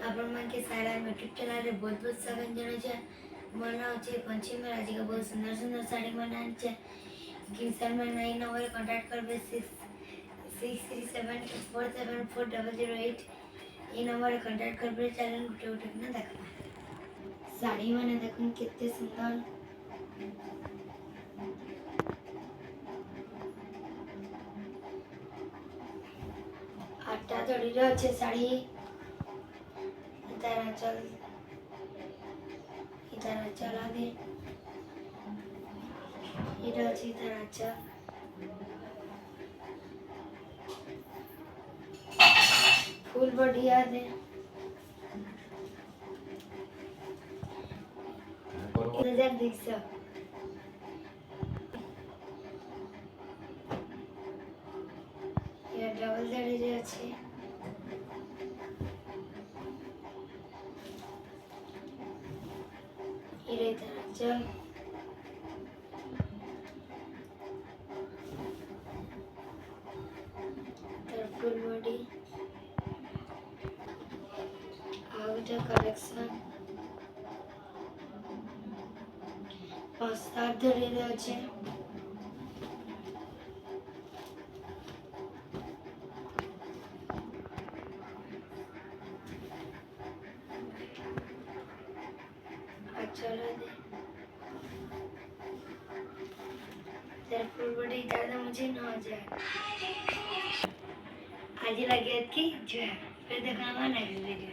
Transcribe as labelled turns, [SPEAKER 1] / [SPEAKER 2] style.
[SPEAKER 1] आपण मन के सारा यूट्यूब चैनल रे बहुत बहुत स्वागत जनावे छे। मोर नाम छे पंचमी आज का बहुत सुंदर सुंदर साड़ी बनानी छे। गिरसन में नई नंबर कांटेक्ट करबे 6374747008 ये नंबर कांटेक्ट करबे। चैनल गुटे गुटे ना देखा साड़ी मैंने देखूं कितने सुंदर आटा जोड़ी रहो छे साड़ी इधर चल आगे इधर अच्छी तरह चल फूल बढ़िया दे नजर दिख सब ये डबल जड़ी रे अच्छी इधर तरह चल full body outer collection pasta धरी રહ્યો છે આ ચલો દે तेरे फुल बॉडी ज़्यादा मुझे ना हो जाए आज लगे कि जो है फिर दिखावा ना वीडियो।